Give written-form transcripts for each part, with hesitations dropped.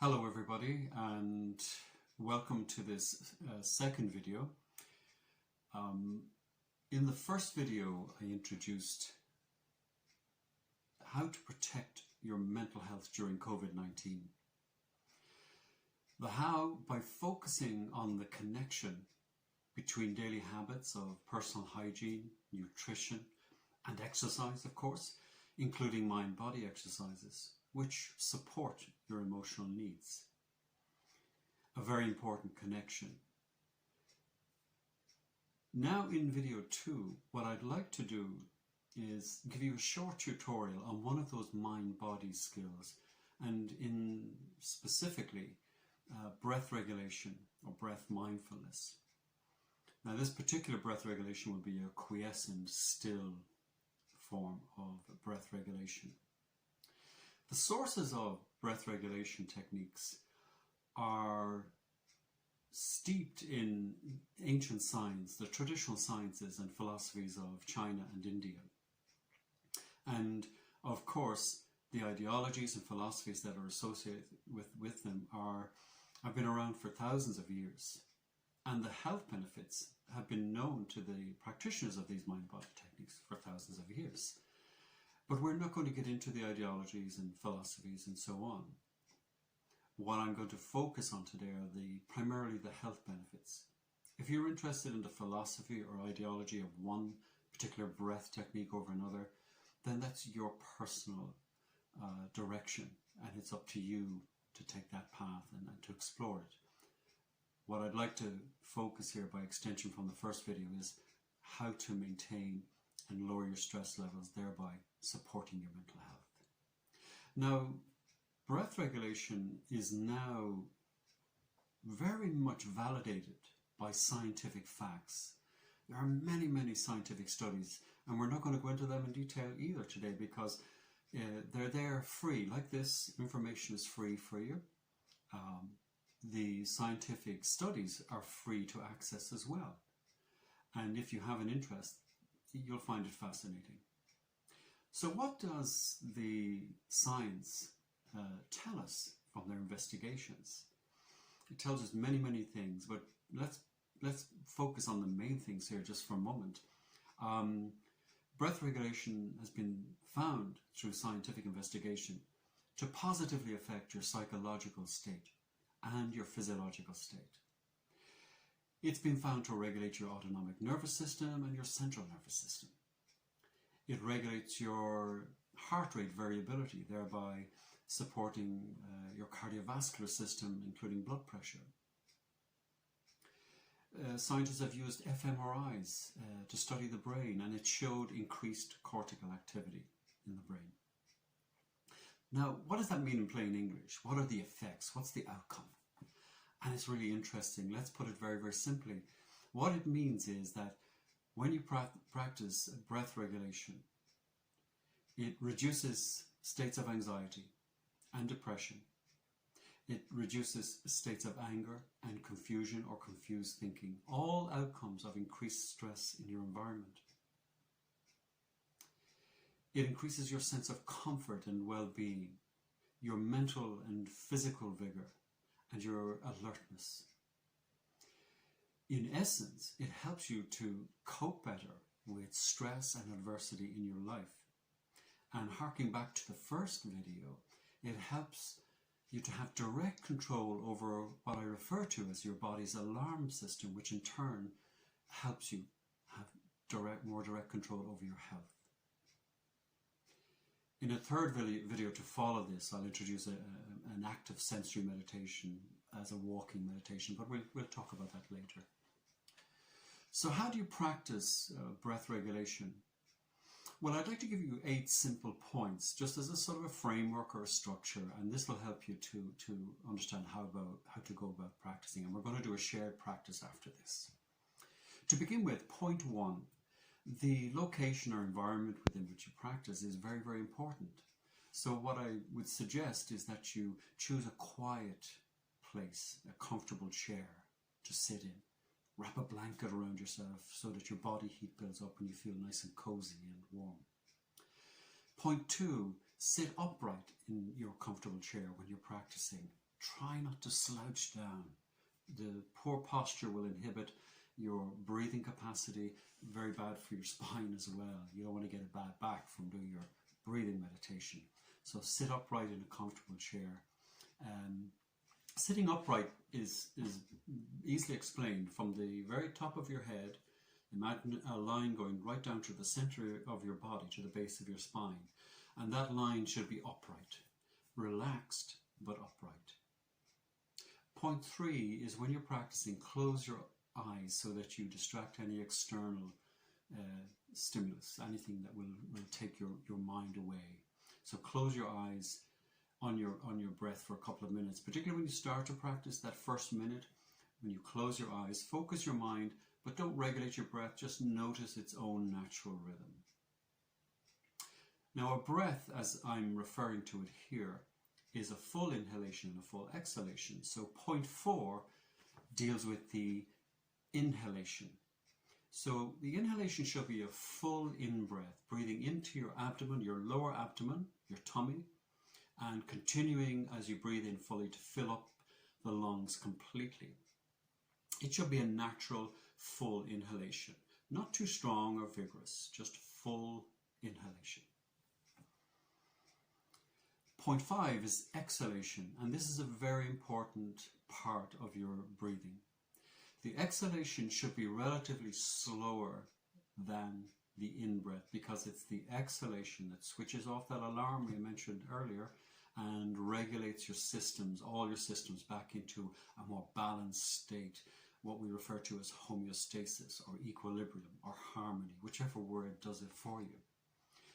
Hello everybody, and welcome to this second video. In the first video I introduced how to protect your mental health during COVID-19. The how by focusing on the connection between daily habits of personal hygiene, nutrition and exercise, of course, including mind-body exercises, which support your emotional needs. A very important connection. Now in video 2, what I'd like to do is give you a short tutorial on one of those mind-body skills, and in specifically breath regulation or breath mindfulness. Now this particular breath regulation will be a quiescent, still form of breath regulation. The sources of breath regulation techniques are steeped in ancient science, the traditional sciences and philosophies of China and India. And of course, the ideologies and philosophies that are associated with them have been around for thousands of years. And the health benefits have been known to the practitioners of these mind-body techniques for thousands of years. But we're not going to get into the ideologies and philosophies and so on. What I'm going to focus on today are primarily the health benefits. If you're interested in the philosophy or ideology of one particular breath technique over another, then that's your personal direction, and it's up to you to take that path and to explore it. What I'd like to focus here by extension from the first video is how to maintain and lower your stress levels, thereby supporting your mental health. Now, breath regulation is now very much validated by scientific facts. There are many, many scientific studies, and we're not going to go into them in detail either today because they're there free. Like this, information is free for you. The scientific studies are free to access as well. And if you have an interest, you'll find it fascinating. So what does the science tell us from their investigations? It tells us many, many things, but let's focus on the main things here just for a moment. Breath regulation has been found through scientific investigation to positively affect your psychological state and your physiological state. It's been found to regulate your autonomic nervous system and your central nervous system. It regulates your heart rate variability, thereby supporting your cardiovascular system, including blood pressure. Scientists have used fMRIs to study the brain, and it showed increased cortical activity in the brain. Now, what does that mean in plain English? What are the effects? What's the outcome? And it's really interesting. Let's put it very, very simply. What it means is that when you practice breath regulation, it reduces states of anxiety and depression. It reduces states of anger and confusion or confused thinking, all outcomes of increased stress in your environment. It increases your sense of comfort and well-being, your mental and physical vigor, and your alertness. In essence, it helps you to cope better with stress and adversity in your life. And harking back to the first video, it helps you to have direct control over what I refer to as your body's alarm system, which in turn helps you have more direct control over your health. In a third video to follow this, I'll introduce an active sensory meditation as a walking meditation, but we'll talk about that later. So how do you practice breath regulation? Well, I'd like to give you 8 simple points, just as a sort of a framework or a structure, and this will help you to understand how to go about practicing, and we're going to do a shared practice after this. To begin with, point 1. The location or environment within which you practice is very, very important. So what I would suggest is that you choose a quiet place, a comfortable chair to sit in. Wrap a blanket around yourself so that your body heat builds up and you feel nice and cozy and warm. Point 2, sit upright in your comfortable chair when you're practicing. try not to slouch down. The poor posture will inhibit your breathing capacity, very bad for your spine as well. You don't want to get a bad back from doing your breathing meditation. So sit upright in a comfortable chair. Sitting upright is easily explained. From the very top of your head, imagine a line going right down to the center of your body, to the base of your spine. And that line should be upright, relaxed but upright. Point 3 is when you're practicing, close your eyes so that you distract any external stimulus, anything that will take your mind away. So close your eyes on your breath for a couple of minutes, particularly when you start to practice. That first minute, when you close your eyes, focus your mind, but don't regulate your breath, just notice its own natural rhythm. Now a breath, as I'm referring to it here, is a full inhalation and a full exhalation. So point 4 deals with the inhalation. So the inhalation should be a full in-breath, breathing into your abdomen, your lower abdomen, your tummy, and continuing as you breathe in fully to fill up the lungs completely. It should be a natural, full inhalation. Not too strong or vigorous, just full inhalation. Point 5 is exhalation, and this is a very important part of your breathing. The exhalation should be relatively slower than the in-breath, because it's the exhalation that switches off that alarm we mentioned earlier and regulates your systems, all your systems, back into a more balanced state, what we refer to as homeostasis or equilibrium or harmony, whichever word does it for you.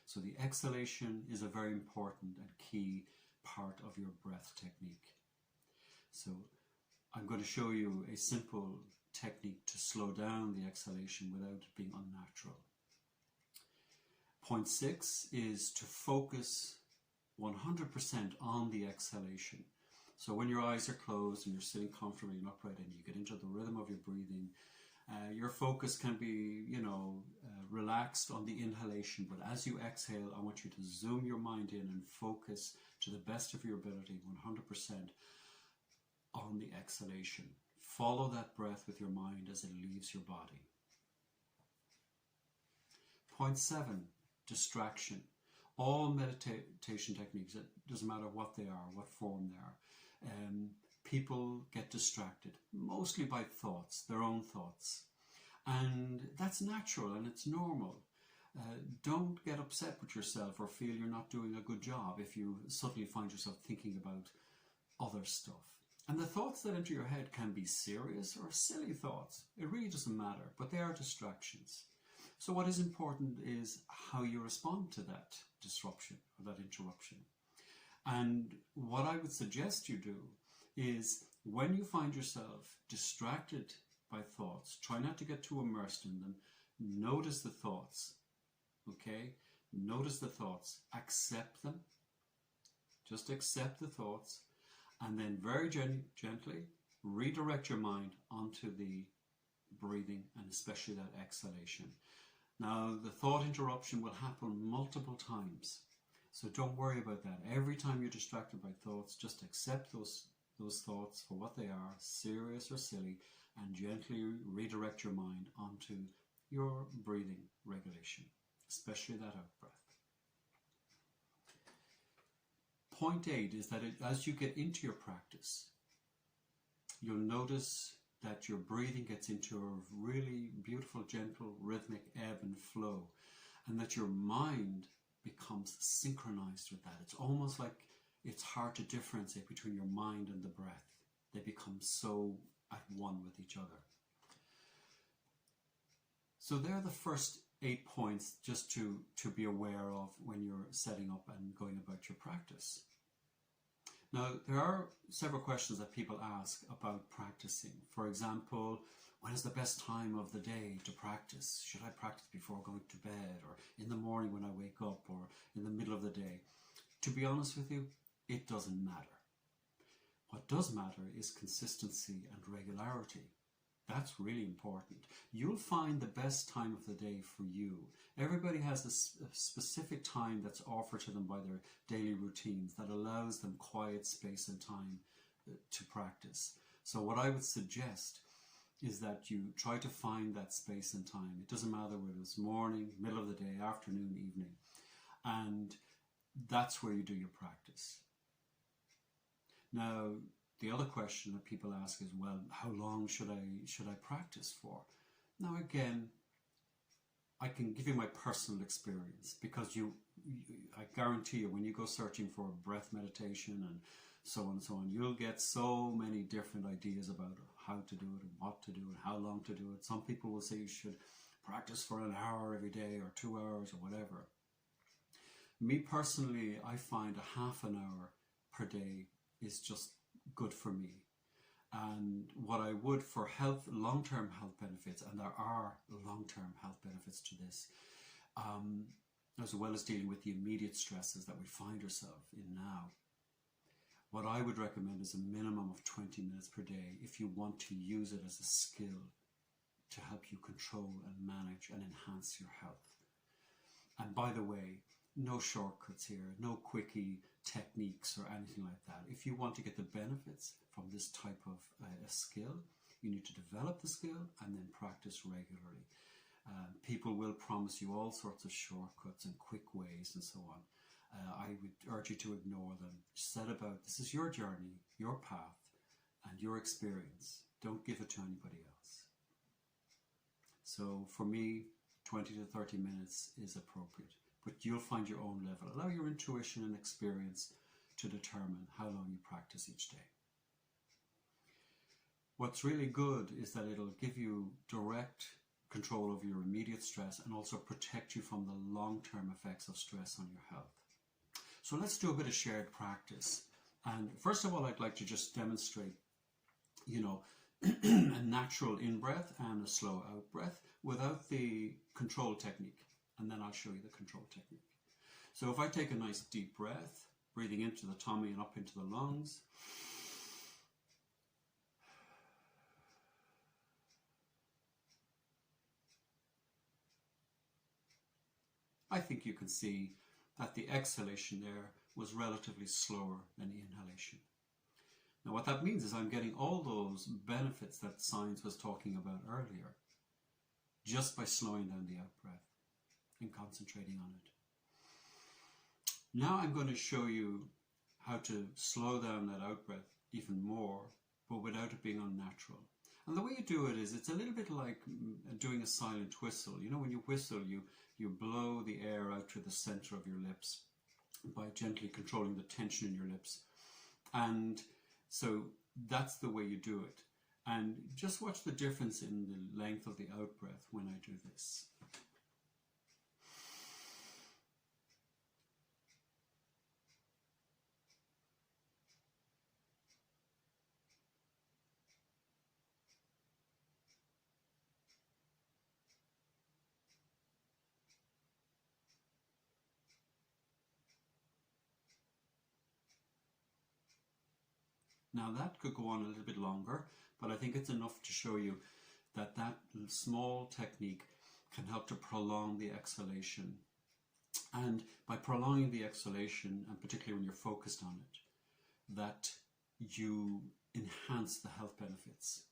So the exhalation is a very important and key part of your breath technique. So I'm going to show you a simple technique to slow down the exhalation without it being unnatural. Point 6 is to focus 100% on the exhalation. So when your eyes are closed and you're sitting comfortably and upright and you get into the rhythm of your breathing, your focus can be, relaxed on the inhalation, but as you exhale, I want you to zoom your mind in and focus to the best of your ability, 100% on the exhalation. Follow that breath with your mind as it leaves your body. Point 7, distraction. All meditation techniques, it doesn't matter what they are, what form they are, people get distracted, mostly by thoughts, their own thoughts. And that's natural and it's normal. Don't get upset with yourself or feel you're not doing a good job if you suddenly find yourself thinking about other stuff. And the thoughts that enter your head can be serious or silly thoughts. It really doesn't matter, but they are distractions. So what is important is how you respond to that disruption or that interruption. And what I would suggest you do is, when you find yourself distracted by thoughts, try not to get too immersed in them. Notice the thoughts, okay? Notice the thoughts, accept them. Just accept the thoughts, and then very gently redirect your mind onto the breathing and especially that exhalation. Now, the thought interruption will happen multiple times, so don't worry about that. Every time you're distracted by thoughts, just accept those thoughts for what they are, serious or silly, and gently redirect your mind onto your breathing regulation, especially that out-breath. Point 8 is that as you get into your practice, you'll notice that your breathing gets into a really beautiful, gentle, rhythmic ebb and flow, and that your mind becomes synchronized with that. It's almost like it's hard to differentiate between your mind and the breath. They become so at one with each other. So there are the first 8 points just to be aware of when you're setting up and going about your practice. Now, there are several questions that people ask about practicing. For example, when is the best time of the day to practice? Should I practice before going to bed, or in the morning when I wake up, or in the middle of the day? To be honest with you, it doesn't matter. What does matter is consistency and regularity. That's really important. You'll find the best time of the day for you. Everybody has a specific time that's offered to them by their daily routines that allows them quiet space and time to practice. So what I would suggest is that you try to find that space and time. It doesn't matter whether it's morning, middle of the day, afternoon, evening. And that's where you do your practice. Now, the other question that people ask is, well, how long should I practice for? Now, again, I can give you my personal experience, because I guarantee you, when you go searching for breath meditation and so on and so on, you'll get so many different ideas about how to do it and what to do and how long to do it. Some people will say you should practice for an hour every day or 2 hours or whatever. Me personally, I find a half an hour per day is just good for me. And what I would for health, long-term health benefits, and there are long-term health benefits to this, as well as dealing with the immediate stresses that we find ourselves in now, what I would recommend is a minimum of 20 minutes per day if you want to use it as a skill to help you control and manage and enhance your health. And by the way, no shortcuts here, no quickie techniques or anything like that. If you want to get the benefits from this type of a skill, you need to develop the skill and then practice regularly. People will promise you all sorts of shortcuts and quick ways and so on. I would urge you to ignore them. Set about, this is your journey, your path, and your experience. Don't give it to anybody else. So for me, 20 to 30 minutes is appropriate, but you'll find your own level. Allow your intuition and experience to determine how long you practice each day. What's really good is that it'll give you direct control over your immediate stress and also protect you from the long-term effects of stress on your health. So let's do a bit of shared practice. And first of all, I'd like to just demonstrate, a natural in-breath and a slow out-breath without the control technique. And then I'll show you the control technique. So if I take a nice deep breath, breathing into the tummy and up into the lungs. I think you can see that the exhalation there was relatively slower than the inhalation. Now what that means is I'm getting all those benefits that science was talking about earlier just by slowing down the out-breath and concentrating on it. Now I'm going to show you how to slow down that out-breath even more, but without it being unnatural. And the way you do it is, it's a little bit like doing a silent whistle. You know, when you whistle, you blow the air out to the center of your lips by gently controlling the tension in your lips. And so that's the way you do it. And just watch the difference in the length of the out-breath when I do this. Now that could go on a little bit longer, but I think it's enough to show you that that small technique can help to prolong the exhalation. And by prolonging the exhalation, and particularly when you're focused on it, that you enhance the health benefits.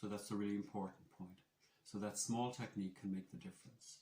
So that's a really important point. So that small technique can make the difference.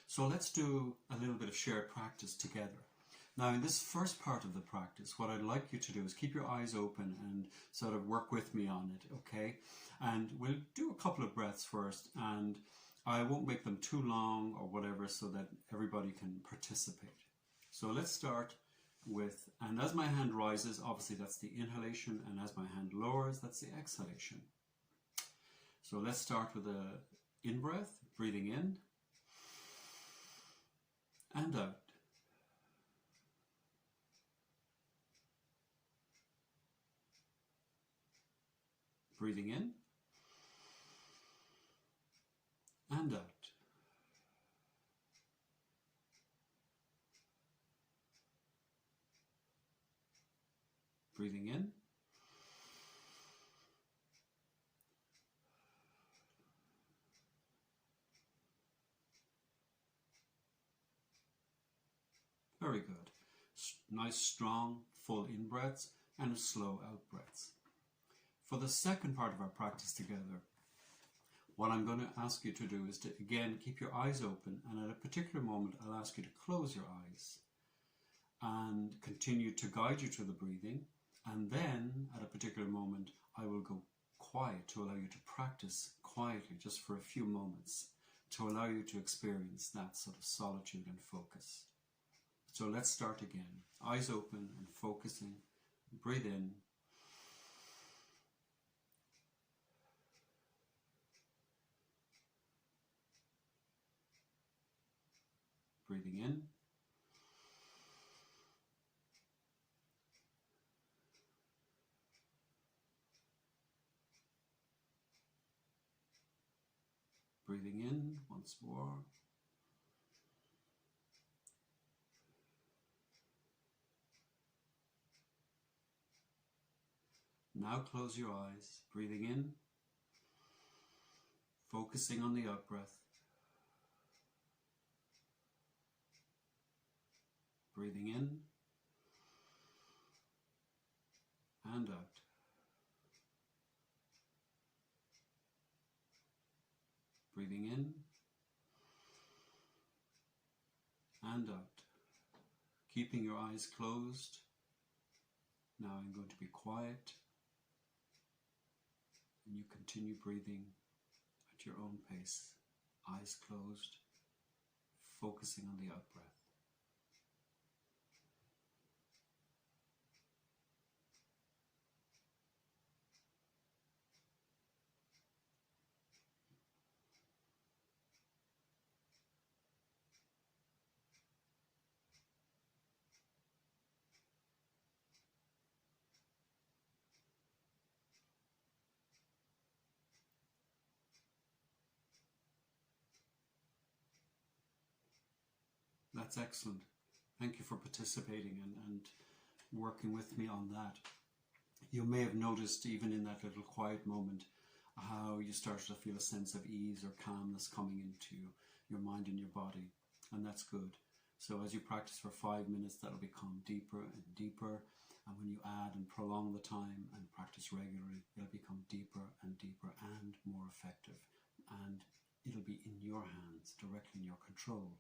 So let's do a little bit of shared practice together. Now in this first part of the practice, what I'd like you to do is keep your eyes open and sort of work with me on it, okay? And we'll do a couple of breaths first, and I won't make them too long or whatever so that everybody can participate. So let's start with, and as my hand rises, obviously that's the inhalation, and as my hand lowers, that's the exhalation. So let's start with a in-breath, breathing in and out. Breathing in and out. Breathing in very good. Nice strong full in breaths. and slow out breaths. For the second part of our practice together, what I'm going to ask you to do is to, again, keep your eyes open, and at a particular moment I'll ask you to close your eyes and continue to guide you to the breathing, and then at a particular moment I will go quiet to allow you to practice quietly just for a few moments, to allow you to experience that sort of solitude and focus. So let's start again. Eyes open and focusing. Breathe in. Breathing in. Breathing in once more. Now close your eyes, breathing in, focusing on the out-breath. Breathing in and out. Breathing in and out. Keeping your eyes closed. Now I'm going to be quiet, and you continue breathing at your own pace, eyes closed, focusing on the out-breath. That's excellent. Thank you for participating and working with me on that. You may have noticed even in that little quiet moment how you started to feel a sense of ease or calmness coming into your mind and your body, and that's good. So as you practice for 5 minutes, that'll become deeper and deeper, and when you add and prolong the time and practice regularly, it'll become deeper and deeper and more effective, and it'll be in your hands, directly in your control.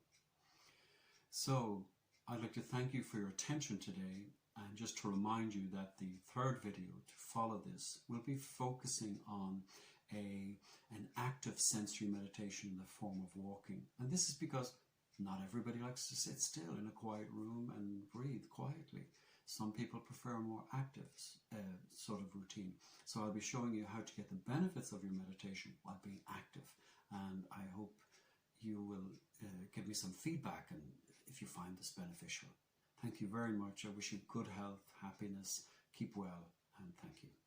So I'd like to thank you for your attention today, and just to remind you that the third video to follow this will be focusing on an active sensory meditation in the form of walking. And this is because not everybody likes to sit still in a quiet room and breathe quietly. Some people prefer a more active sort of routine. So I'll be showing you how to get the benefits of your meditation while being active. And I hope you will give me some feedback and if you find this beneficial. Thank you very much. I wish you good health, happiness, keep well, and thank you.